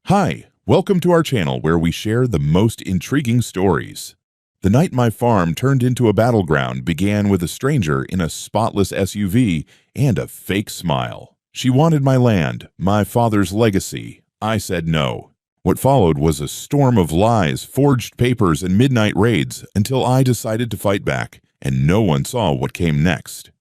Hi, welcome to our channel where we share the most intriguing stories. The night my farm turned into a battleground began with a stranger in a spotless SUV and a fake smile. She wanted my land, my father's legacy. I said no. What followed was a storm of lies, forged papers, and midnight raids until I decided to fight back, and no one saw what came next.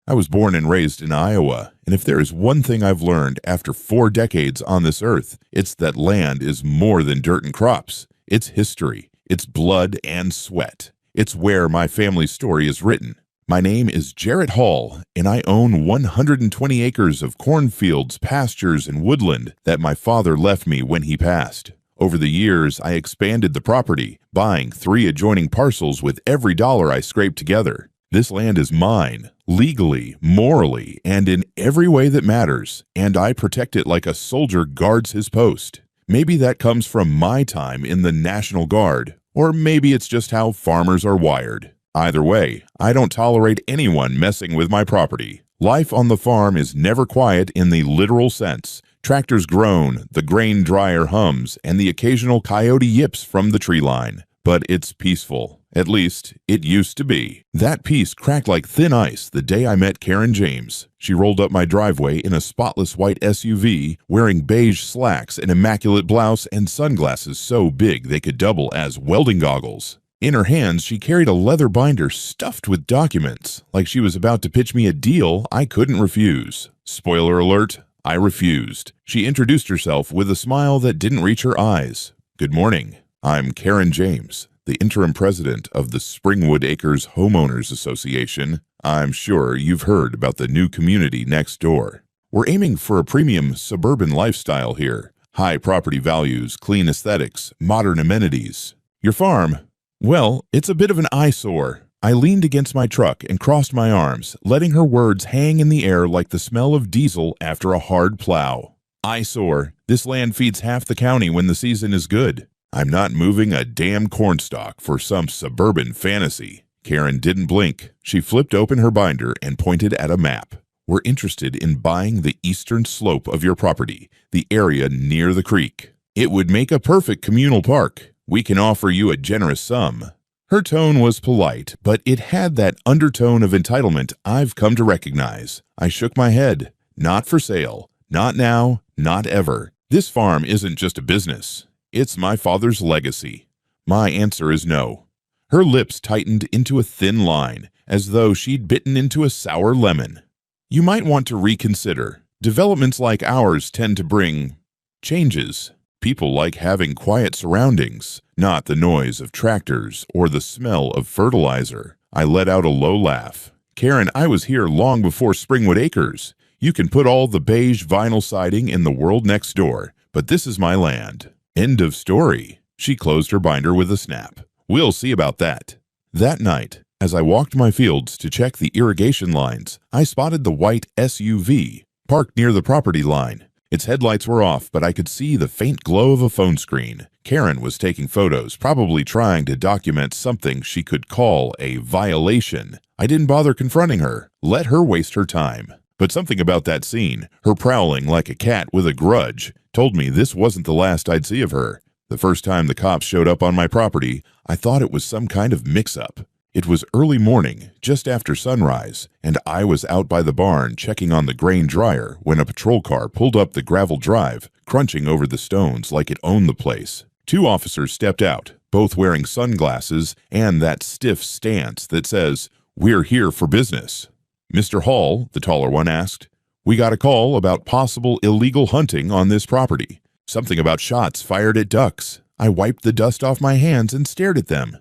I was born and raised in Iowa, and if there is one thing I've learned after 4 decades on this earth, it's that land is more than dirt and crops. It's history. It's blood and sweat. It's where my family's story is written. My name is Jarrett Hall, and I own 120 acres of cornfields, pastures, and woodland that my father left me when he passed. Over the years, I expanded the property, buying 3 adjoining parcels with every dollar I scraped together. This land is mine, legally, morally, and in every way that matters, and I protect it like a soldier guards his post. Maybe that comes from my time in the National Guard, or maybe it's just how farmers are wired. Either way, I don't tolerate anyone messing with my property. Life on the farm is never quiet in the literal sense. Tractors groan, the grain dryer hums, and the occasional coyote yips from the tree line. But it's peaceful. At least, it used to be. That peace cracked like thin ice the day I met Karen James. She rolled up my driveway in a spotless white SUV, wearing beige slacks, an immaculate blouse, and sunglasses so big they could double as welding goggles. In her hands, she carried a leather binder stuffed with documents, like she was about to pitch me a deal I couldn't refuse. Spoiler alert, I refused. She introduced herself with a smile that didn't reach her eyes. Good morning. I'm Karen James, the interim president of the Springwood Acres Homeowners Association. I'm sure you've heard about the new community next door. We're aiming for a premium suburban lifestyle here. High property values, clean aesthetics, modern amenities. Your farm? Well, it's a bit of an eyesore. I leaned against my truck and crossed my arms, letting her words hang in the air like the smell of diesel after a hard plow. Eyesore. This land feeds half the county when the season is good. I'm not moving a damn cornstalk for some suburban fantasy. Karen didn't blink. She flipped open her binder and pointed at a map. We're interested in buying the eastern slope of your property, the area near the creek. It would make a perfect communal park. We can offer you a generous sum. Her tone was polite, but it had that undertone of entitlement I've come to recognize. I shook my head. Not for sale. Not now. Not ever. This farm isn't just a business. It's my father's legacy. My answer is no. Her lips tightened into a thin line, as though she'd bitten into a sour lemon. You might want to reconsider. Developments like ours tend to bring changes. People like having quiet surroundings, not the noise of tractors or the smell of fertilizer. I let out a low laugh. Karen, I was here long before Springwood Acres. You can put all the beige vinyl siding in the world next door, but this is my land. End of story. She closed her binder with a snap. We'll see about that. That night, as I walked my fields to check the irrigation lines, I spotted the white SUV parked near the property line. Its headlights were off, but I could see the faint glow of a phone screen. Karen was taking photos, probably trying to document something she could call a violation. I didn't bother confronting her. Let her waste her time. But something about that scene, her prowling like a cat with a grudge, told me this wasn't the last I'd see of her. The first time the cops showed up on my property, I thought it was some kind of mix-up. It was early morning, just after sunrise, and I was out by the barn checking on the grain dryer when a patrol car pulled up the gravel drive, crunching over the stones like it owned the place. 2 officers stepped out, both wearing sunglasses and that stiff stance that says, "We're here for business." "Mr. Hall," the taller one asked, "we got a call about possible illegal hunting on this property. Something about shots fired at ducks." I wiped the dust off my hands and stared at them.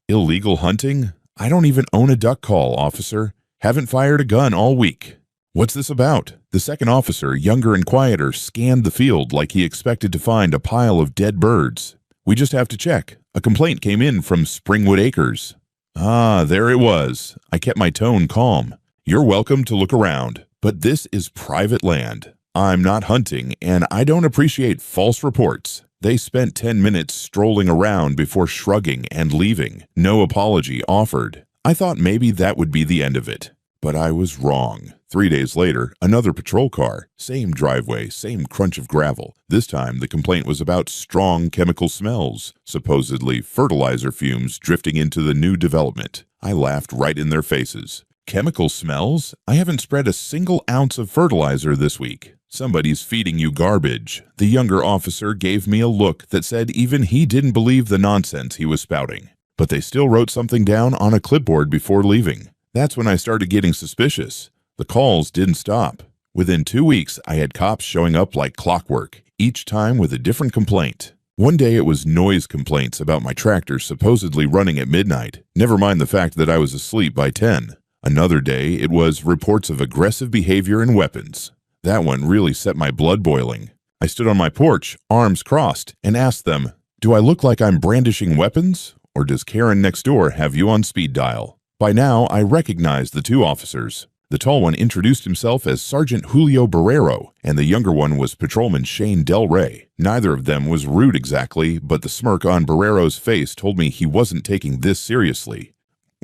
"Illegal hunting? I don't even own a duck call, officer. Haven't fired a gun all week." "What's this about?" The second officer, younger and quieter, scanned the field like he expected to find a pile of dead birds. "We just have to check. A complaint came in from Springwood Acres." Ah, there it was. I kept my tone calm. "You're welcome to look around, but this is private land. I'm not hunting, and I don't appreciate false reports." They spent 10 minutes strolling around before shrugging and leaving. No apology offered. I thought maybe that would be the end of it. But I was wrong. 3 days later, another patrol car, same driveway, same crunch of gravel. This time, the complaint was about strong chemical smells, supposedly fertilizer fumes drifting into the new development. I laughed right in their faces. Chemical smells? I haven't spread a single ounce of fertilizer this week. Somebody's feeding you garbage. The younger officer gave me a look that said even he didn't believe the nonsense he was spouting. But they still wrote something down on a clipboard before leaving. That's when I started getting suspicious. The calls didn't stop. Within 2 weeks, I had cops showing up like clockwork, each time with a different complaint. One day it was noise complaints about my tractor supposedly running at midnight, never mind the fact that I was asleep by 10. Another day it was reports of aggressive behavior and weapons. That one really set my blood boiling. I stood on my porch, arms crossed, and asked them, "Do I look like I'm brandishing weapons? Or does Karen next door have you on speed dial?" By now, I recognized the two officers. The tall one introduced himself as Sergeant Julio Barrero, and the younger one was Patrolman Shane Del Rey. Neither of them was rude exactly, but the smirk on Barrero's face told me he wasn't taking this seriously.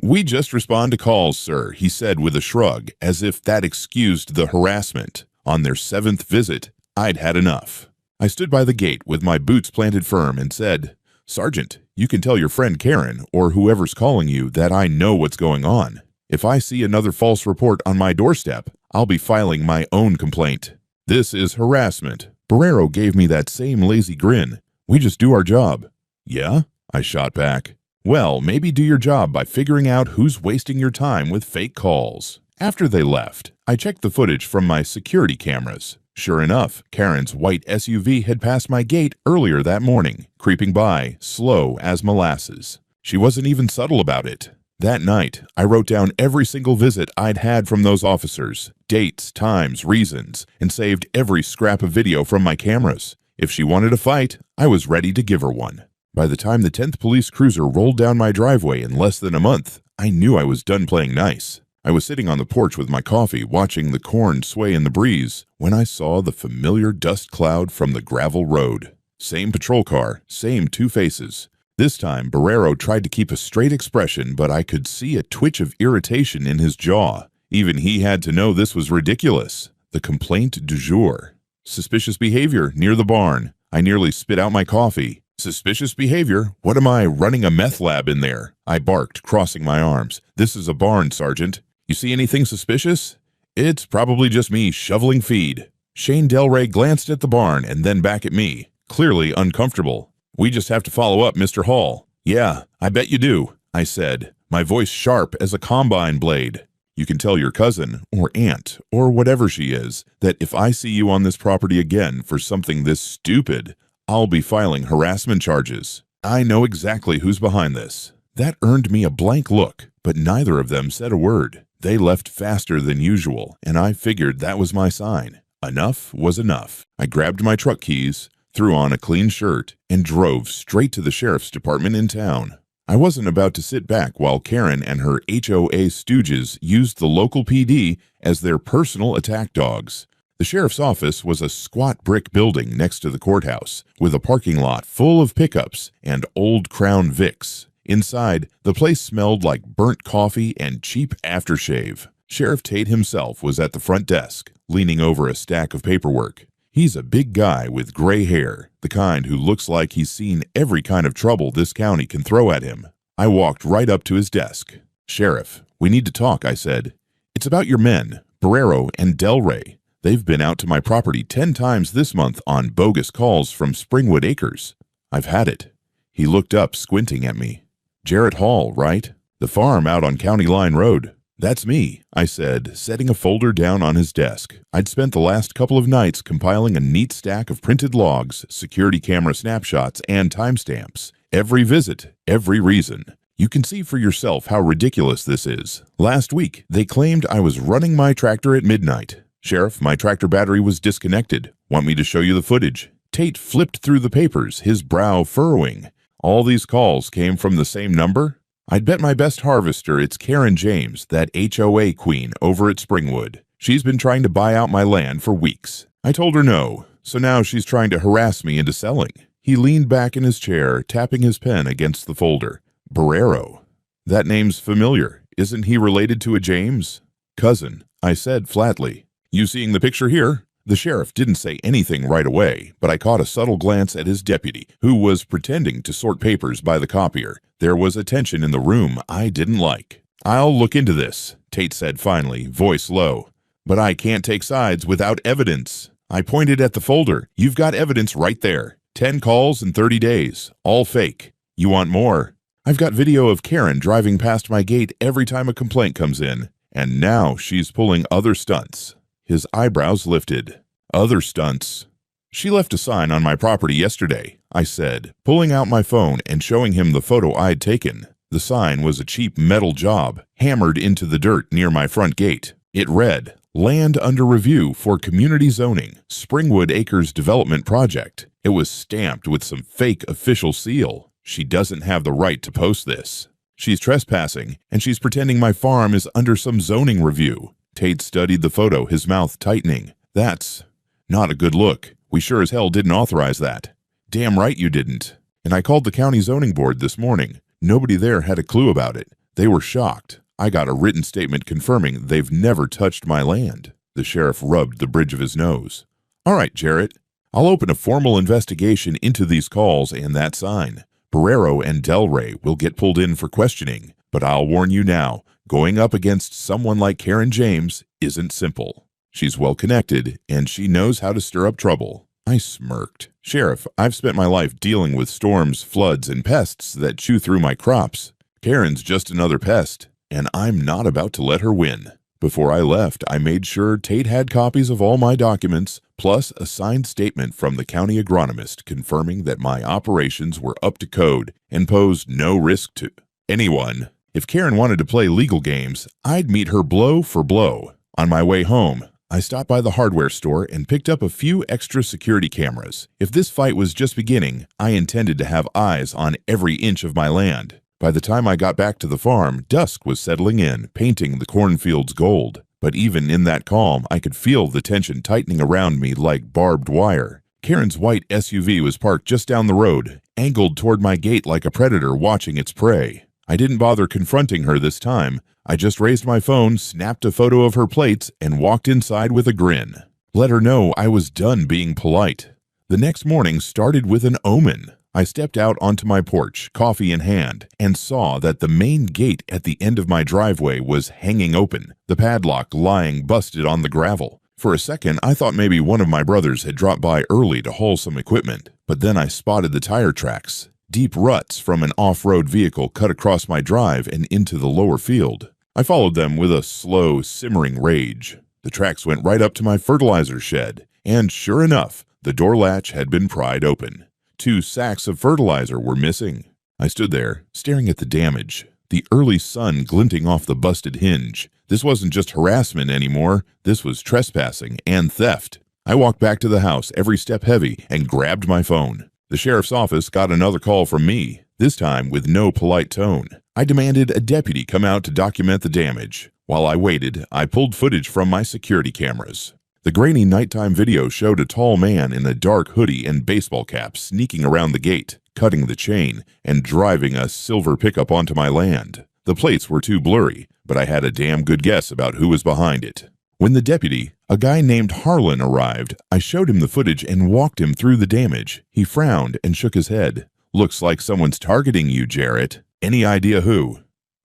"We just respond to calls, sir," he said with a shrug, as if that excused the harassment. On their 7th visit, I'd had enough. I stood by the gate with my boots planted firm and said, "Sergeant, you can tell your friend Karen, or whoever's calling you, that I know what's going on. If I see another false report on my doorstep, I'll be filing my own complaint. This is harassment." Barrero gave me that same lazy grin. "We just do our job." "Yeah?" I shot back. "Well, maybe do your job by figuring out who's wasting your time with fake calls." After they left, I checked the footage from my security cameras. Sure enough, Karen's white SUV had passed my gate earlier that morning, creeping by, slow as molasses. She wasn't even subtle about it. That night, I wrote down every single visit I'd had from those officers, dates, times, reasons, and saved every scrap of video from my cameras. If she wanted a fight, I was ready to give her one. By the time the 10th police cruiser rolled down my driveway in less than a month, I knew I was done playing nice. I was sitting on the porch with my coffee, watching the corn sway in the breeze, when I saw the familiar dust cloud from the gravel road. Same patrol car, same two faces. This time, Barrero tried to keep a straight expression, but I could see a twitch of irritation in his jaw. Even he had to know this was ridiculous. The complaint du jour. Suspicious behavior near the barn. I nearly spit out my coffee. "Suspicious behavior? What am I, running a meth lab in there?" I barked, crossing my arms. "This is a barn, Sergeant. You see anything suspicious?" "It's probably just me shoveling feed." Shane Del Rey glanced at the barn and then back at me, clearly uncomfortable. "We just have to follow up, Mr. Hall." "Yeah, I bet you do," I said, my voice sharp as a combine blade. "You can tell your cousin, or aunt, or whatever she is, that if I see you on this property again for something this stupid, I'll be filing harassment charges. I know exactly who's behind this." That earned me a blank look, but neither of them said a word. They left faster than usual, and I figured that was my sign. Enough was enough. I grabbed my truck keys, threw on a clean shirt, and drove straight to the sheriff's department in town. I wasn't about to sit back while Karen and her HOA stooges used the local PD as their personal attack dogs. The sheriff's office was a squat brick building next to the courthouse, with a parking lot full of pickups and old Crown Vics. Inside, the place smelled like burnt coffee and cheap aftershave. Sheriff Tate himself was at the front desk, leaning over a stack of paperwork. He's a big guy with gray hair, the kind who looks like he's seen every kind of trouble this county can throw at him. I walked right up to his desk. "Sheriff, we need to talk," I said. "It's about your men, Barrero and Del Rey. They've been out to my property 10 times this month on bogus calls from Springwood Acres. I've had it." He looked up, squinting at me. "Jarrett Hall, right? The farm out on County Line Road." "That's me," I said, setting a folder down on his desk. I'd spent the last couple of nights compiling a neat stack of printed logs, security camera snapshots, and timestamps. Every visit, every reason. You can see for yourself how ridiculous this is. Last week, they claimed I was running my tractor at midnight. "Sheriff, my tractor battery was disconnected. Want me to show you the footage?" Tate flipped through the papers, his brow furrowing. "All these calls came from the same number? I'd bet my best harvester it's Karen James, that HOA queen over at Springwood. She's been trying to buy out my land for weeks. I told her no, so now she's trying to harass me into selling." He leaned back in his chair, tapping his pen against the folder. "Barrero. That name's familiar. Isn't he related to a James?" cousin, I said flatly. You seeing the picture here? The sheriff didn't say anything right away, but I caught a subtle glance at his deputy, who was pretending to sort papers by the copier. There was a tension in the room I didn't like. I'll look into this, Tate said finally, voice low. But I can't take sides without evidence. I pointed at the folder. You've got evidence right there. 10 calls in 30 days. All fake. You want more? I've got video of Karen driving past my gate every time a complaint comes in. And now she's pulling other stunts. His eyebrows lifted. Other stunts. She left a sign on my property yesterday, I said, pulling out my phone and showing him the photo I'd taken. The sign was a cheap metal job, hammered into the dirt near my front gate. It read, Land under review for community zoning, Springwood Acres Development Project. It was stamped with some fake official seal. She doesn't have the right to post this. She's trespassing, and she's pretending my farm is under some zoning review. Tate studied the photo, his mouth tightening. That's not a good look. We sure as hell didn't authorize that. Damn right you didn't. And I called the county zoning board this morning. Nobody there had a clue about it. They were shocked. I got a written statement confirming they've never touched my land. The sheriff rubbed the bridge of his nose. All right, Jarrett. I'll open a formal investigation into these calls and that sign. Barrero and Delray will get pulled in for questioning, but I'll warn you now, going up against someone like Karen James isn't simple. She's well-connected, and she knows how to stir up trouble. I smirked. Sheriff, I've spent my life dealing with storms, floods, and pests that chew through my crops. Karen's just another pest, and I'm not about to let her win. Before I left, I made sure Tate had copies of all my documents, plus a signed statement from the county agronomist confirming that my operations were up to code and posed no risk to anyone. If Karen wanted to play legal games, I'd meet her blow for blow. On my way home, I stopped by the hardware store and picked up a few extra security cameras. If this fight was just beginning, I intended to have eyes on every inch of my land. By the time I got back to the farm, dusk was settling in, painting the cornfields gold. But even in that calm, I could feel the tension tightening around me like barbed wire. Karen's white SUV was parked just down the road, angled toward my gate like a predator watching its prey. I didn't bother confronting her this time. I just raised my phone, snapped a photo of her plates, and walked inside with a grin. Let her know I was done being polite. The next morning started with an omen. I stepped out onto my porch, coffee in hand, and saw that the main gate at the end of my driveway was hanging open, the padlock lying busted on the gravel. For a second, I thought maybe one of my brothers had dropped by early to haul some equipment, but then I spotted the tire tracks. Deep ruts from an off-road vehicle cut across my drive and into the lower field. I followed them with a slow, simmering rage. The tracks went right up to my fertilizer shed, and sure enough, the door latch had been pried open. 2 sacks of fertilizer were missing. I stood there, staring at the damage, the early sun glinting off the busted hinge. This wasn't just harassment anymore, this was trespassing and theft. I walked back to the house, every step heavy, and grabbed my phone. The sheriff's office got another call from me, this time with no polite tone. I demanded a deputy come out to document the damage. While I waited, I pulled footage from my security cameras. The grainy nighttime video showed a tall man in a dark hoodie and baseball cap sneaking around the gate, cutting the chain, and driving a silver pickup onto my land. The plates were too blurry, but I had a damn good guess about who was behind it. When the deputy, a guy named Harlan, arrived, I showed him the footage and walked him through the damage. He frowned and shook his head. Looks like someone's targeting you, Jarrett. Any idea who?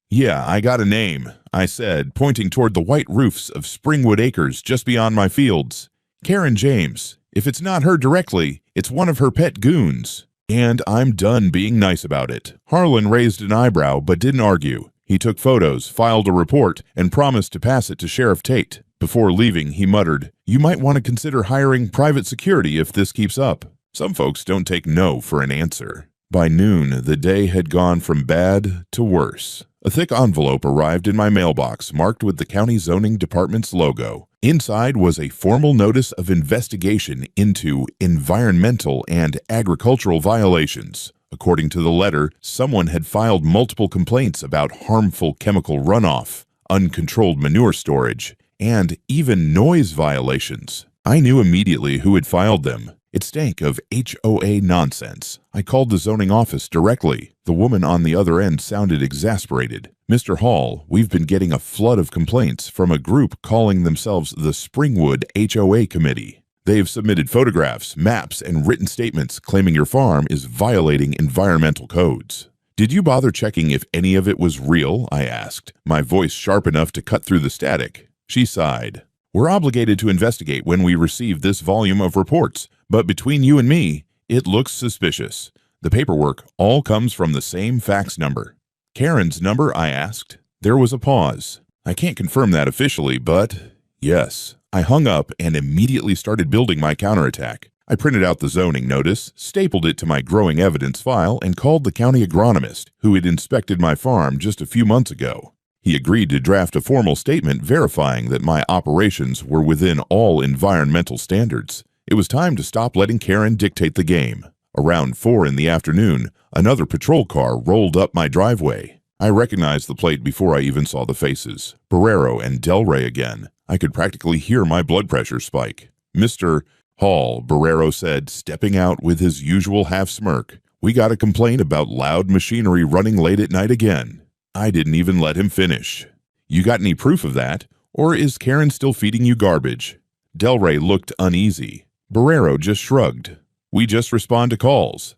Yeah, I got a name, I said, pointing toward the white roofs of Springwood Acres just beyond my fields. Karen James. If it's not her directly, it's one of her pet goons. And I'm done being nice about it. Harlan raised an eyebrow but didn't argue. He took photos, filed a report, and promised to pass it to Sheriff Tate. Before leaving, he muttered, "You might want to consider hiring private security if this keeps up." Some folks don't take no for an answer. By noon, the day had gone from bad to worse. A thick envelope arrived in my mailbox marked with the county zoning department's logo. Inside was a formal notice of investigation into environmental and agricultural violations. According to the letter, someone had filed multiple complaints about harmful chemical runoff, uncontrolled manure storage, and even noise violations. I knew immediately who had filed them. It stank of HOA nonsense. I called the zoning office directly. The woman on the other end sounded exasperated. "Mr. Hall, we've been getting a flood of complaints from a group calling themselves the Springwood HOA Committee. They've submitted photographs, maps, and written statements claiming your farm is violating environmental codes." "Did you bother checking if any of it was real?" I asked, my voice sharp enough to cut through the static. She sighed. "We're obligated to investigate when we receive this volume of reports, but between you and me, it looks suspicious. The paperwork all comes from the same fax number." "Karen's number?" I asked. There was a pause. "I can't confirm that officially, but yes." I hung up and immediately started building my counterattack. I printed out the zoning notice, stapled it to my growing evidence file, and called the county agronomist, who had inspected my farm just a few months ago. He agreed to draft a formal statement verifying that my operations were within all environmental standards. It was time to stop letting Karen dictate the game. Around 4 in the afternoon, another patrol car rolled up my driveway. I recognized the plate before I even saw the faces. Barrero and Del Rey again. I could practically hear my blood pressure spike. "Mr. Hall," Barrero said, stepping out with his usual half-smirk. "We got a complaint about loud machinery running late at night again." I didn't even let him finish. "You got any proof of that? Or is Karen still feeding you garbage?" Del Rey looked uneasy. Barrero just shrugged. "We just respond to calls."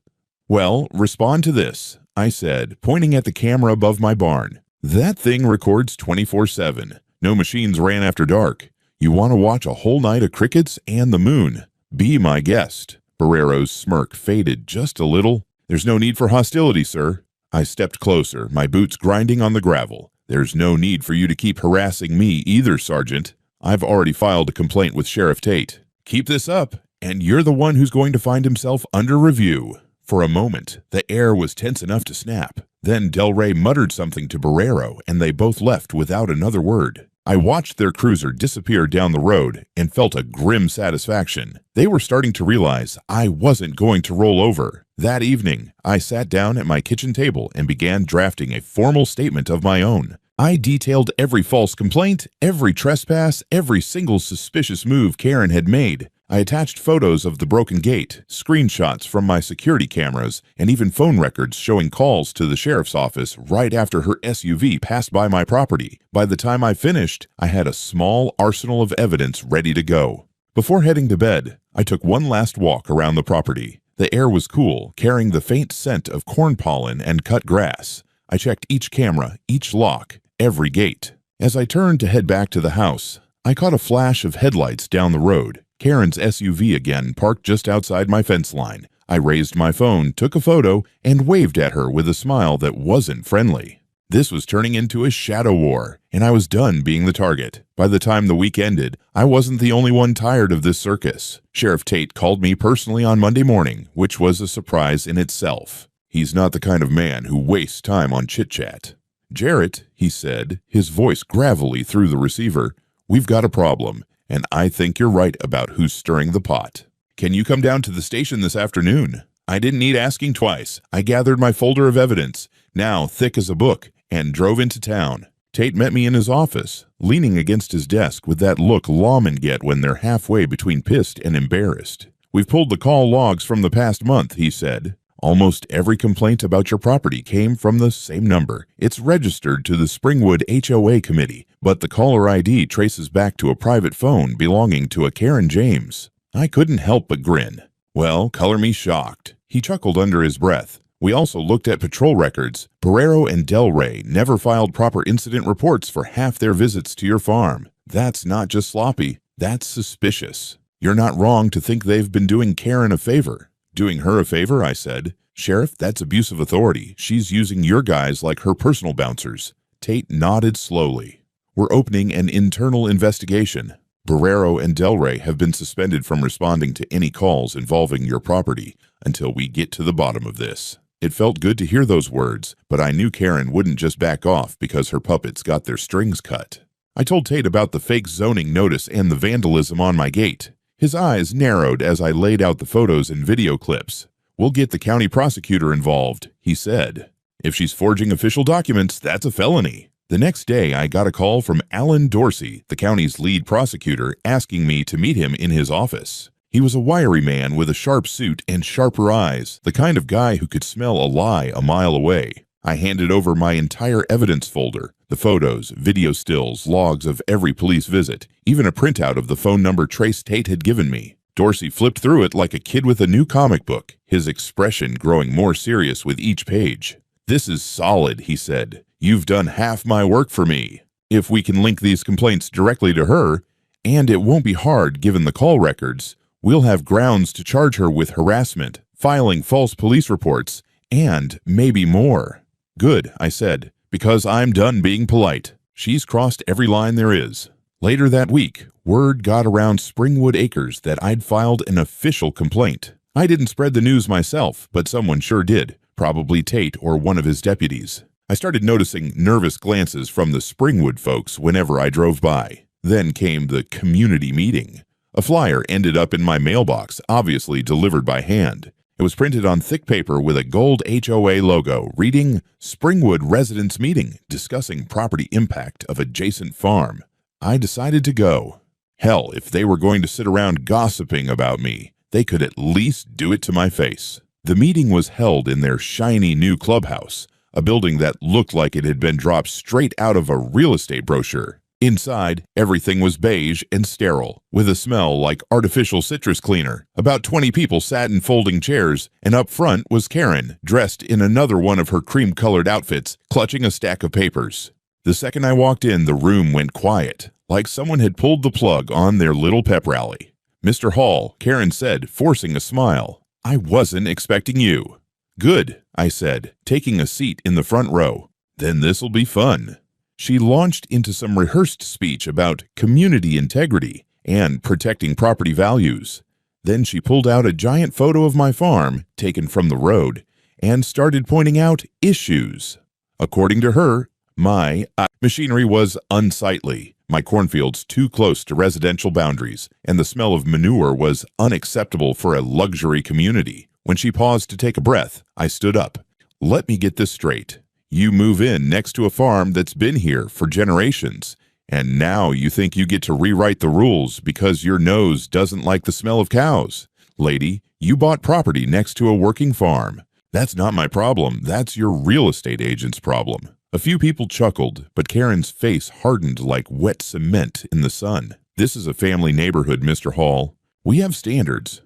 "Well, respond to this," I said, pointing at the camera above my barn. "That thing records 24/7. No machines ran after dark. You want to watch a whole night of crickets and the moon? Be my guest." Barrero's smirk faded just a little. "There's no need for hostility, sir." I stepped closer, my boots grinding on the gravel. "There's no need for you to keep harassing me either, Sergeant. I've already filed a complaint with Sheriff Tate. Keep this up, and you're the one who's going to find himself under review." For a moment, the air was tense enough to snap. Then Del Rey muttered something to Barrero, and they both left without another word. I watched their cruiser disappear down the road and felt a grim satisfaction. They were starting to realize I wasn't going to roll over. That evening, I sat down at my kitchen table and began drafting a formal statement of my own. I detailed every false complaint, every trespass, every single suspicious move Karen had made. I attached photos of the broken gate, screenshots from my security cameras, and even phone records showing calls to the sheriff's office right after her SUV passed by my property. By the time I finished, I had a small arsenal of evidence ready to go. Before heading to bed, I took one last walk around the property. The air was cool, carrying the faint scent of corn pollen and cut grass. I checked each camera, each lock, every gate. As I turned to head back to the house, I caught a flash of headlights down the road. Karen's SUV again parked just outside my fence line. I raised my phone, took a photo, and waved at her with a smile that wasn't friendly. This was turning into a shadow war, and I was done being the target. By the time the week ended, I wasn't the only one tired of this circus. Sheriff Tate called me personally on Monday morning, which was a surprise in itself. He's not the kind of man who wastes time on chit-chat. "Jarrett," he said, his voice gravelly through the receiver, "we've got a problem. And I think you're right about who's stirring the pot. Can you come down to the station this afternoon?" I didn't need asking twice. I gathered my folder of evidence, now thick as a book, and drove into town. Tate met me in his office, leaning against his desk with that look lawmen get when they're halfway between pissed and embarrassed. "We've pulled the call logs from the past month," he said. "Almost every complaint about your property came from the same number. It's registered to the Springwood HOA Committee, but the caller ID traces back to a private phone belonging to a Karen James." I couldn't help but grin. "Well, color me shocked." He chuckled under his breath. "We also looked at patrol records. Barrero and Del Rey never filed proper incident reports for half their visits to your farm. That's not just sloppy, that's suspicious. You're not wrong to think they've been doing Karen a favor." "Doing her a favor?" I said. "Sheriff, that's abuse of authority. She's using your guys like her personal bouncers." Tate nodded slowly. "We're opening an internal investigation. Barrero and Del Rey have been suspended from responding to any calls involving your property until we get to the bottom of this." It felt good to hear those words, but I knew Karen wouldn't just back off because her puppets got their strings cut. I told Tate about the fake zoning notice and the vandalism on my gate. His eyes narrowed as I laid out the photos and video clips. "We'll get the county prosecutor involved," he said. "If she's forging official documents, that's a felony." The next day, I got a call from Alan Dorsey, the county's lead prosecutor, asking me to meet him in his office. He was a wiry man with a sharp suit and sharper eyes, the kind of guy who could smell a lie a mile away. I handed over my entire evidence folder, the photos, video stills, logs of every police visit, even a printout of the phone number Trace Tate had given me. Dorsey flipped through it like a kid with a new comic book, his expression growing more serious with each page. "This is solid," he said. "You've done half my work for me. If we can link these complaints directly to her, and it won't be hard given the call records, we'll have grounds to charge her with harassment, filing false police reports, and maybe more." "Good," I said, "because I'm done being polite. She's crossed every line there is." Later that week, word got around Springwood Acres that I'd filed an official complaint. I didn't spread the news myself, but someone sure did, probably Tate or one of his deputies. I started noticing nervous glances from the Springwood folks whenever I drove by. Then came the community meeting. A flyer ended up in my mailbox, obviously delivered by hand. It was printed on thick paper with a gold HOA logo, reading, "Springwood Residents Meeting, discussing property impact of adjacent farm." I decided to go. Hell, if they were going to sit around gossiping about me, they could at least do it to my face. The meeting was held in their shiny new clubhouse, a building that looked like it had been dropped straight out of a real estate brochure. Inside, everything was beige and sterile, with a smell like artificial citrus cleaner. About 20 people sat in folding chairs, and up front was Karen, dressed in another one of her cream-colored outfits, clutching a stack of papers. The second I walked in, the room went quiet, like someone had pulled the plug on their little pep rally. "Mr. Hall," Karen said, forcing a smile. "I wasn't expecting you." "Good," I said, taking a seat in the front row. "Then this'll be fun." She launched into some rehearsed speech about community integrity and protecting property values. Then she pulled out a giant photo of my farm, taken from the road, and started pointing out issues. According to her, my machinery was unsightly, my cornfields too close to residential boundaries, and the smell of manure was unacceptable for a luxury community. When she paused to take a breath, I stood up. "Let me get this straight. You move in next to a farm that's been here for generations, and now you think you get to rewrite the rules because your nose doesn't like the smell of cows. Lady, you bought property next to a working farm. That's not my problem. That's your real estate agent's problem." A few people chuckled, but Karen's face hardened like wet cement in the sun. "This is a family neighborhood, Mr. Hall. We have standards.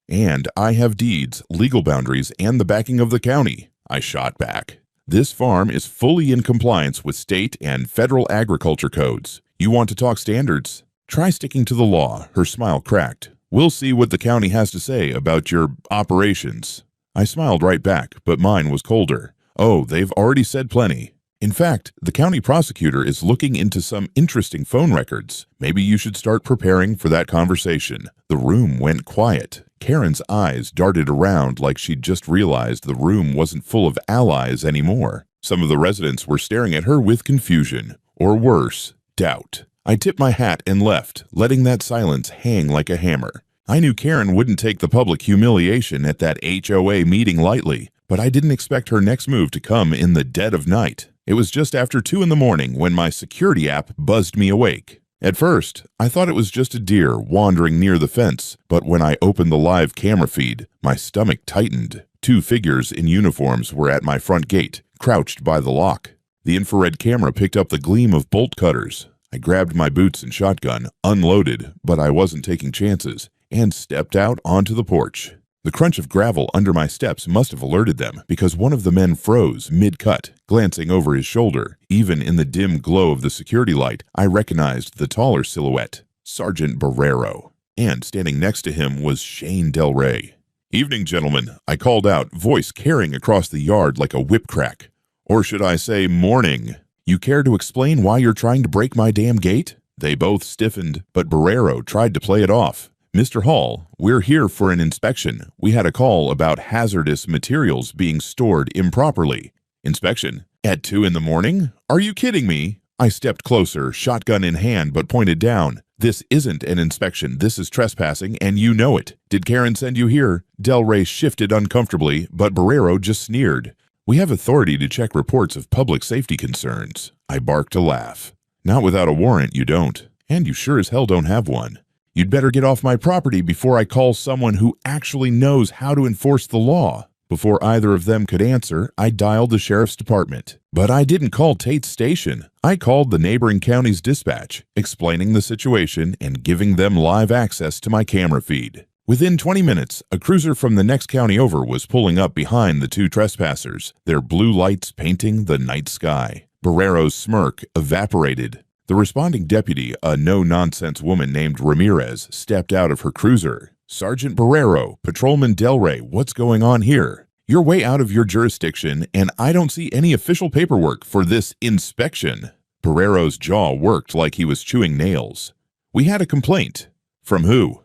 And I have deeds, legal boundaries, and the backing of the county," I shot back. "This farm is fully in compliance with state and federal agriculture codes. You want to talk standards? Try sticking to the law." Her smile cracked. "We'll see what the county has to say about your operations." I smiled right back, but mine was colder. "Oh, they've already said plenty. In fact, the county prosecutor is looking into some interesting phone records. Maybe you should start preparing for that conversation." The room went quiet. Karen's eyes darted around like she'd just realized the room wasn't full of allies anymore. Some of the residents were staring at her with confusion, or worse, doubt. I tipped my hat and left, letting that silence hang like a hammer. I knew Karen wouldn't take the public humiliation at that HOA meeting lightly, but I didn't expect her next move to come in the dead of night. It was just after 2 in the morning when my security app buzzed me awake. At first, I thought it was just a deer wandering near the fence, but when I opened the live camera feed, my stomach tightened. 2 figures in uniforms were at my front gate, crouched by the lock. The infrared camera picked up the gleam of bolt cutters. I grabbed my boots and shotgun, unloaded, but I wasn't taking chances, and stepped out onto the porch. The crunch of gravel under my steps must have alerted them, because one of the men froze mid-cut, glancing over his shoulder. Even in the dim glow of the security light, I recognized the taller silhouette, Sergeant Barrero. And standing next to him was Shane Del Rey. "Evening, gentlemen," I called out, voice carrying across the yard like a whip crack. Or should I say morning? "You care to explain why you're trying to break my damn gate?" They both stiffened, but Barrero tried to play it off. "Mr. Hall, we're here for an inspection. We had a call about hazardous materials being stored improperly." "Inspection? At 2 in the morning? Are you kidding me?" I stepped closer, shotgun in hand, but pointed down. "This isn't an inspection. This is trespassing, and you know it. Did Karen send you here?" Del Rey shifted uncomfortably, but Barrero just sneered. "We have authority to check reports of public safety concerns." I barked a laugh. "Not without a warrant, you don't. And you sure as hell don't have one. You'd better get off my property before I call someone who actually knows how to enforce the law." Before either of them could answer, I dialed the sheriff's department. But I didn't call Tate's station. I called the neighboring county's dispatch, explaining the situation and giving them live access to my camera feed. Within 20 minutes, a cruiser from the next county over was pulling up behind the two trespassers, their blue lights painting the night sky. Barrero's smirk evaporated. The responding deputy, a no-nonsense woman named Ramirez, stepped out of her cruiser. "Sergeant Barrero, Patrolman Del Rey, what's going on here? You're way out of your jurisdiction, and I don't see any official paperwork for this inspection." Barrero's jaw worked like he was chewing nails. "We had a complaint." "From who?"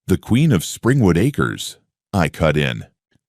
"The Queen of Springwood Acres." I cut in.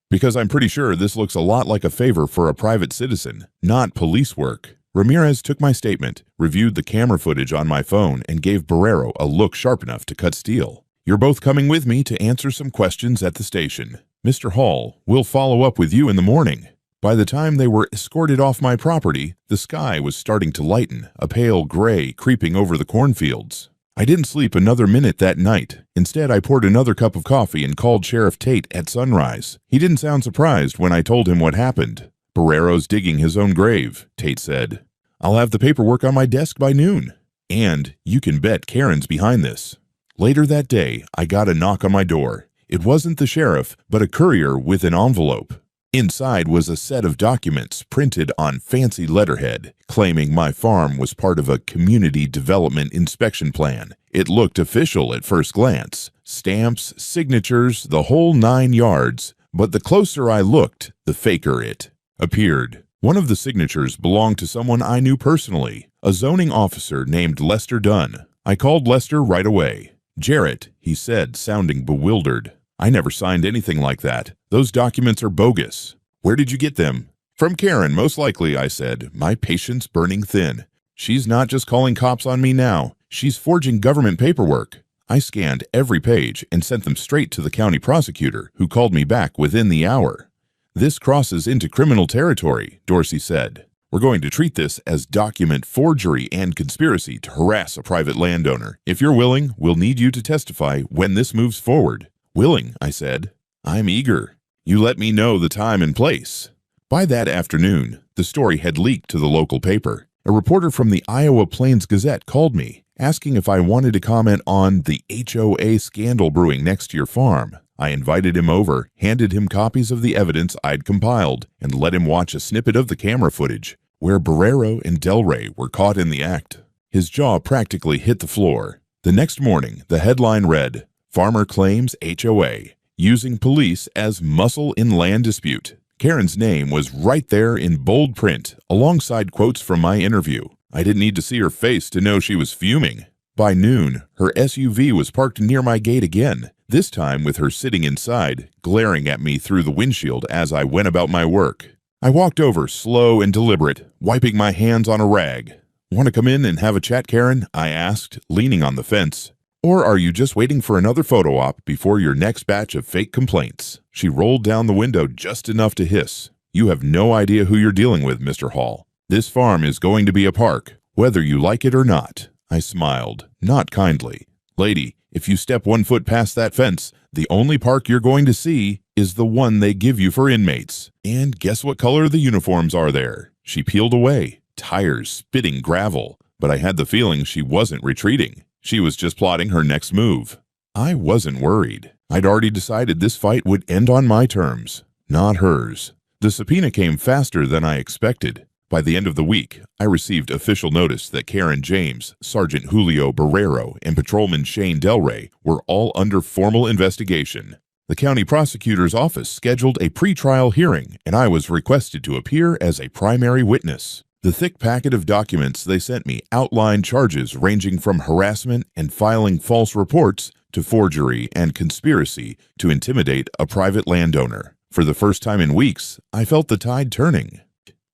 "Because I'm pretty sure this looks a lot like a favor for a private citizen, not police work." Ramirez took my statement, reviewed the camera footage on my phone, and gave Barrero a look sharp enough to cut steel. "You're both coming with me to answer some questions at the station. Mr. Hall, we'll follow up with you in the morning." By the time they were escorted off my property, the sky was starting to lighten, a pale gray creeping over the cornfields. I didn't sleep another minute that night. Instead, I poured another cup of coffee and called Sheriff Tate at sunrise. He didn't sound surprised when I told him what happened. "Barrero's digging his own grave," Tate said. "I'll have the paperwork on my desk by noon. And you can bet Karen's behind this." Later that day, I got a knock on my door. It wasn't the sheriff, but a courier with an envelope. Inside was a set of documents printed on fancy letterhead, claiming my farm was part of a community development inspection plan. It looked official at first glance. Stamps, signatures, the whole 9 yards. But the closer I looked, the faker it appeared. One of the signatures belonged to someone I knew personally, a zoning officer named Lester Dunn. I called Lester right away. "Jarrett," he said, sounding bewildered. "I never signed anything like that. Those documents are bogus." "Where did you get them?" "From Karen, most likely," I said, my patience burning thin. "She's not just calling cops on me now. She's forging government paperwork." I scanned every page and sent them straight to the county prosecutor, who called me back within the hour. "This crosses into criminal territory," Dorsey said. "We're going to treat this as document forgery and conspiracy to harass a private landowner. If you're willing, we'll need you to testify when this moves forward." "Willing," I said. "I'm eager. You let me know the time and place." By that afternoon, the story had leaked to the local paper. A reporter from the Iowa Plains Gazette called me, asking if I wanted to comment on the HOA scandal brewing next to your farm. I invited him over, handed him copies of the evidence I'd compiled, and let him watch a snippet of the camera footage, where Barrero and Del Rey were caught in the act. His jaw practically hit the floor. The next morning, the headline read, "Farmer Claims HOA, Using Police as Muscle in Land Dispute." Karen's name was right there in bold print, alongside quotes from my interview. I didn't need to see her face to know she was fuming. By noon, her SUV was parked near my gate again, this time with her sitting inside, glaring at me through the windshield as I went about my work. I walked over, slow and deliberate, wiping my hands on a rag. "Want to come in and have a chat, Karen?" I asked, leaning on the fence. "Or are you just waiting for another photo op before your next batch of fake complaints?" She rolled down the window just enough to hiss. "You have no idea who you're dealing with, Mr. Hall. This farm is going to be a park, whether you like it or not." I smiled, not kindly. "Lady, if you step 1 foot past that fence, the only park you're going to see is the one they give you for inmates. And guess what color the uniforms are there?" She peeled away, tires spitting gravel, but I had the feeling she wasn't retreating. She was just plotting her next move. I wasn't worried. I'd already decided this fight would end on my terms, not hers. The subpoena came faster than I expected. By the end of the week, I received official notice that Karen James, Sergeant Julio Barrero, and Patrolman Shane Del Rey were all under formal investigation. The county prosecutor's office scheduled a pretrial hearing, and I was requested to appear as a primary witness. The thick packet of documents they sent me outlined charges ranging from harassment and filing false reports to forgery and conspiracy to intimidate a private landowner. For the first time in weeks, I felt the tide turning.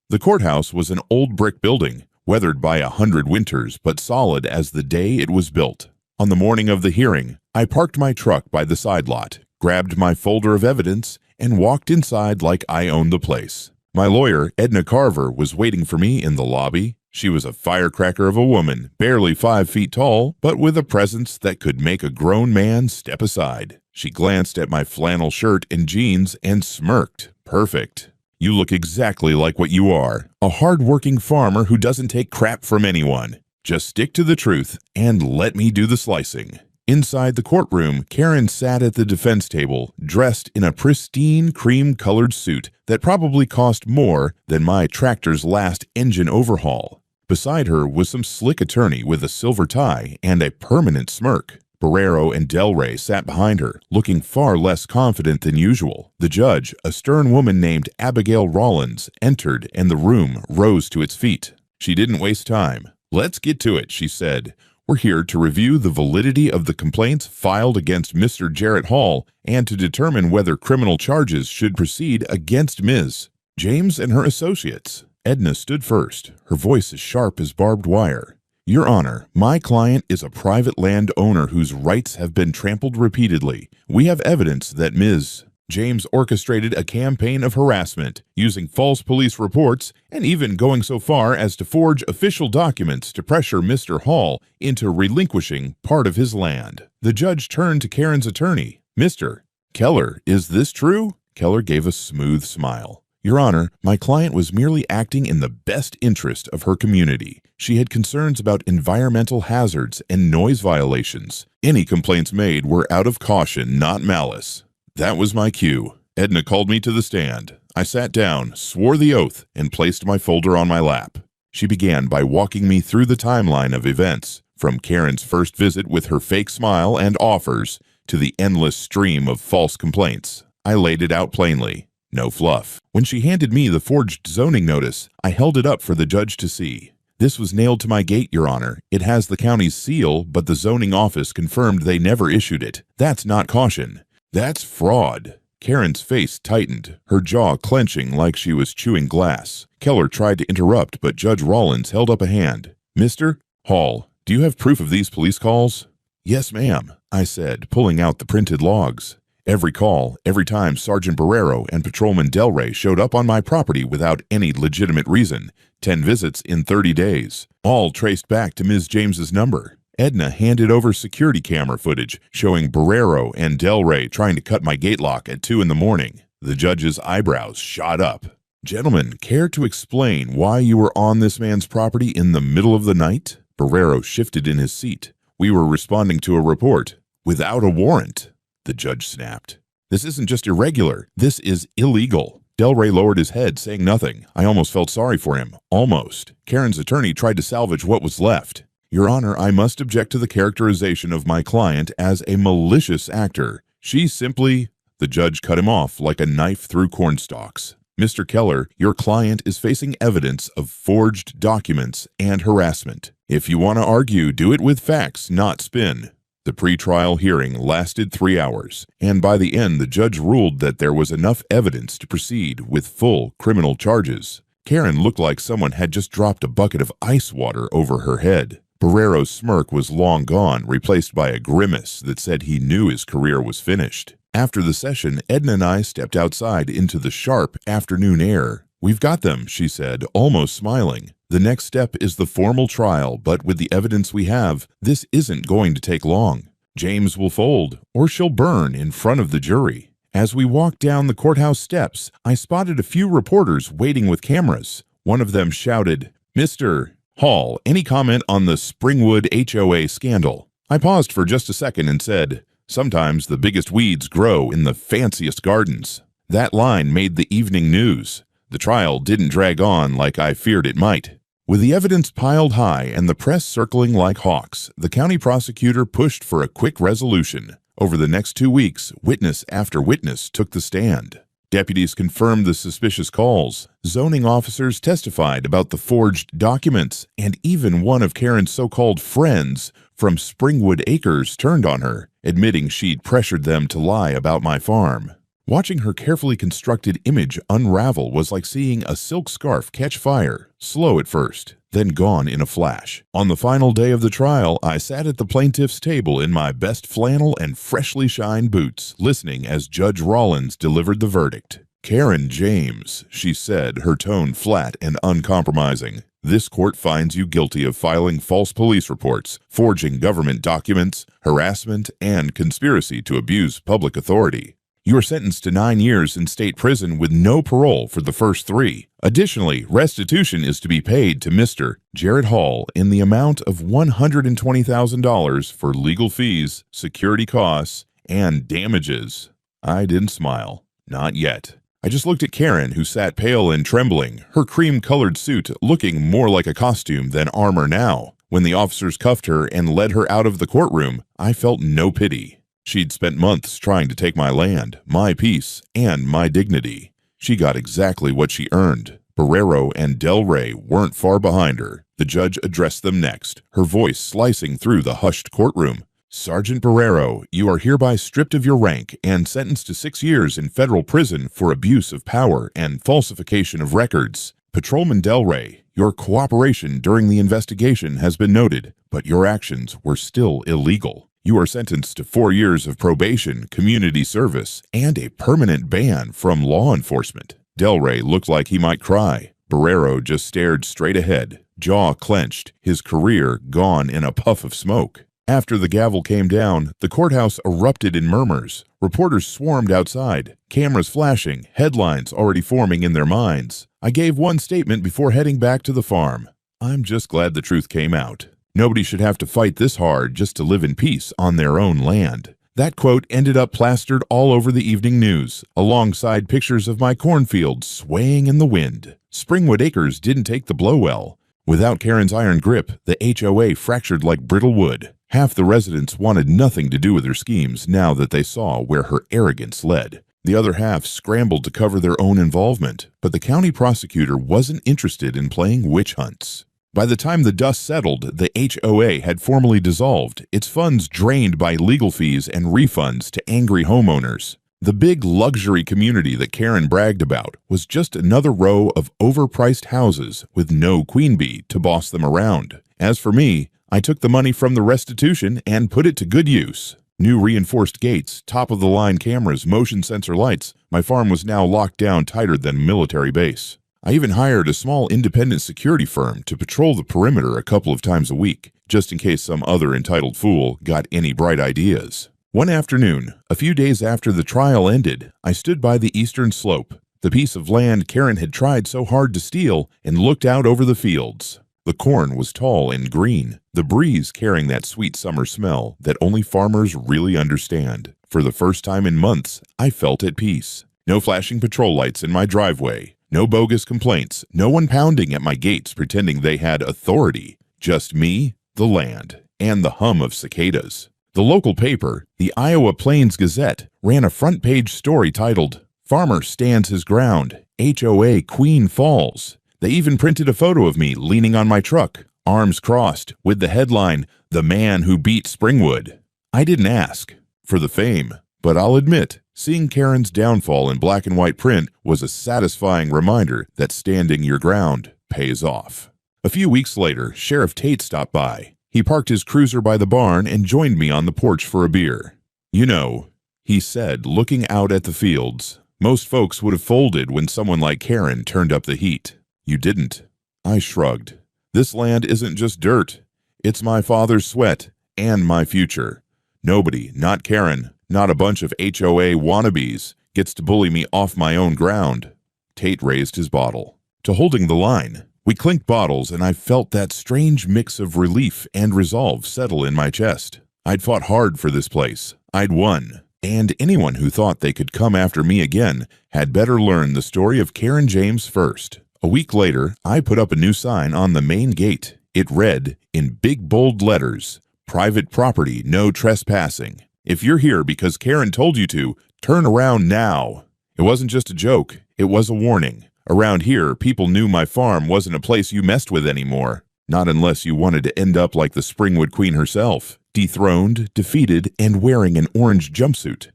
The courthouse was an old brick building, weathered by 100 winters, but solid as the day it was built. On the morning of the hearing, I parked my truck by the side lot, grabbed my folder of evidence, and walked inside like I owned the place. My lawyer, Edna Carver, was waiting for me in the lobby. She was a firecracker of a woman, barely 5 feet tall, but with a presence that could make a grown man step aside. She glanced at my flannel shirt and jeans and smirked. Perfect. You look exactly like what you are, a hard-working farmer who doesn't take crap from anyone. Just stick to the truth and let me do the slicing. Inside the courtroom, Karen sat at the defense table, dressed in a pristine cream-colored suit that probably cost more than my tractor's last engine overhaul. Beside her was some slick attorney with a silver tie and a permanent smirk. Barrero and Del Rey sat behind her, looking far less confident than usual. The judge, a stern woman named Abigail Rollins, entered and the room rose to its feet. She didn't waste time. "Let's get to it," she said. "We're here to review the validity of the complaints filed against Mr. Jarrett Hall and to determine whether criminal charges should proceed against Ms. James and her associates." Edna stood first, her voice as sharp as barbed wire. "Your Honor, my client is a private landowner whose rights have been trampled repeatedly. We have evidence that Ms. James orchestrated a campaign of harassment, using false police reports and even going so far as to forge official documents to pressure Mr. Hall into relinquishing part of his land." The judge turned to Karen's attorney. "Mr. Keller, is this true?" Keller gave a smooth smile. "Your Honor, my client was merely acting in the best interest of her community. She had concerns about environmental hazards and noise violations. Any complaints made were out of caution, not malice." That was my cue. Edna called me to the stand. I sat down, swore the oath, and placed my folder on my lap. She began by walking me through the timeline of events, from Karen's first visit with her fake smile and offers to the endless stream of false complaints. I laid it out plainly. No fluff. When she handed me the forged zoning notice, I held it up for the judge to see. "This was nailed to my gate, Your Honor. It has the county's seal, but the zoning office confirmed they never issued it. That's not caution. That's fraud." Karen's face tightened, her jaw clenching like she was chewing glass. Keller tried to interrupt, but Judge Rollins held up a hand. "Mr. Hall, do you have proof of these police calls?" "Yes, ma'am," I said, pulling out the printed logs. "Every call, every time Sergeant Barrero and Patrolman Del Rey showed up on my property without any legitimate reason. 10 visits in 30 days, all traced back to Ms. James's number." Edna handed over security camera footage showing Barrero and Del Rey trying to cut my gate lock at 2 in the morning. The judge's eyebrows shot up. "Gentlemen, care to explain why you were on this man's property in the middle of the night?" Barrero shifted in his seat. "We were responding to a report." "Without a warrant," the judge snapped. "This isn't just irregular, this is illegal." Del Rey lowered his head, saying nothing. I almost felt sorry for him. Almost. Karen's attorney tried to salvage what was left. "Your Honor, I must object to the characterization of my client as a malicious actor. She simply—" The judge cut him off like a knife through cornstalks. "Mr. Keller, your client is facing evidence of forged documents and harassment. If you want to argue, do it with facts, not spin." The pretrial hearing lasted 3 hours, and by the end the judge ruled that there was enough evidence to proceed with full criminal charges. Karen looked like someone had just dropped a bucket of ice water over her head. Barrero's smirk was long gone, replaced by a grimace that said he knew his career was finished. After the session, Edna and I stepped outside into the sharp afternoon air. "We've got them," she said, almost smiling. "The next step is the formal trial, but with the evidence we have, this isn't going to take long. James will fold, or she'll burn in front of the jury." As we walked down the courthouse steps, I spotted a few reporters waiting with cameras. One of them shouted, "Mr. Hall, any comment on the Springwood HOA scandal?" I paused for just a second and said, "Sometimes the biggest weeds grow in the fanciest gardens." That line made the evening news. The trial didn't drag on like I feared it might. With the evidence piled high and the press circling like hawks, the county prosecutor pushed for a quick resolution. Over the next 2 weeks, witness after witness took the stand. Deputies confirmed the suspicious calls. Zoning officers testified about the forged documents, and even one of Karen's so-called friends from Springwood Acres turned on her, admitting she'd pressured them to lie about my farm. Watching her carefully constructed image unravel was like seeing a silk scarf catch fire, slow at first, then gone in a flash. On the final day of the trial, I sat at the plaintiff's table in my best flannel and freshly shined boots, listening as Judge Rollins delivered the verdict. "Karen James," she said, her tone flat and uncompromising. this court finds you guilty of filing false police reports, forging government documents, harassment, and conspiracy to abuse public authority. You are sentenced to 9 years in state prison with no parole for the first 3. Additionally, restitution is to be paid to Mr. Jared Hall in the amount of $120,000 for legal fees, security costs, and damages. I didn't smile. Not yet. I just looked at Karen, who sat pale and trembling, her cream-colored suit looking more like a costume than armor now. When the officers cuffed her and led her out of the courtroom, I felt no pity. She'd spent months trying to take my land, my peace, and my dignity. She got exactly what she earned. Barrero and Del Rey weren't far behind her. The judge addressed them next, her voice slicing through the hushed courtroom. Sergeant Barrero, you are hereby stripped of your rank and sentenced to 6 years in federal prison for abuse of power and falsification of records. Patrolman Del Rey, your cooperation during the investigation has been noted, but your actions were still illegal. You are sentenced to 4 years of probation, community service, and a permanent ban from law enforcement. Del Rey looked like he might cry. Barrero just stared straight ahead, jaw clenched, his career gone in a puff of smoke. After the gavel came down, the courthouse erupted in murmurs. Reporters swarmed outside, cameras flashing, headlines already forming in their minds. I gave one statement before heading back to the farm. I'm just glad the truth came out. Nobody should have to fight this hard just to live in peace on their own land. That quote ended up plastered all over the evening news, alongside pictures of my cornfields swaying in the wind. Springwood Acres didn't take the blow well. Without Karen's iron grip, the HOA fractured like brittle wood. Half the residents wanted nothing to do with her schemes now that they saw where her arrogance led. The other half scrambled to cover their own involvement, but the county prosecutor wasn't interested in playing witch hunts. By the time the dust settled, the HOA had formally dissolved, its funds drained by legal fees and refunds to angry homeowners. The big luxury community that Karen bragged about was just another row of overpriced houses with no queen bee to boss them around. As for me, I took the money from the restitution and put it to good use. New reinforced gates, top-of-the-line cameras, motion sensor lights. My farm was now locked down tighter than a military base. I even hired a small independent security firm to patrol the perimeter a couple of times a week, just in case some other entitled fool got any bright ideas. One afternoon, a few days after the trial ended, I stood by the eastern slope, the piece of land Karen had tried so hard to steal, and looked out over the fields. The corn was tall and green, the breeze carrying that sweet summer smell that only farmers really understand. For the first time in months, I felt at peace. No flashing patrol lights in my driveway, no bogus complaints, no one pounding at my gates pretending they had authority. Just me, the land, and the hum of cicadas. The local paper, the Iowa Plains Gazette, ran a front-page story titled, "Farmer Stands His Ground, HOA Queen Falls." They even printed a photo of me leaning on my truck, arms crossed, with the headline, "The Man Who Beat Springwood." I didn't ask for the fame, but I'll admit, seeing Karen's downfall in black and white print was a satisfying reminder that standing your ground pays off. A few weeks later, Sheriff Tate stopped by. He parked his cruiser by the barn and joined me on the porch for a beer. "You know," he said, looking out at the fields, "most folks would have folded when someone like Karen turned up the heat. You didn't." I shrugged. "This land isn't just dirt. It's my father's sweat and my future. Nobody, not Karen, not a bunch of HOA wannabes, gets to bully me off my own ground." Tate raised his bottle. To holding the line. We clinked bottles, and I felt that strange mix of relief and resolve settle in my chest. I'd fought hard for this place. I'd won. And anyone who thought they could come after me again had better learn the story of Karen James first. A week later, I put up a new sign on the main gate. It read, in big bold letters, "Private property, no trespassing. If you're here because Karen told you to, turn around now." It wasn't just a joke. It was a warning. Around here, people knew my farm wasn't a place you messed with anymore. Not unless you wanted to end up like the Springwood Queen herself, dethroned, defeated, and wearing an orange jumpsuit.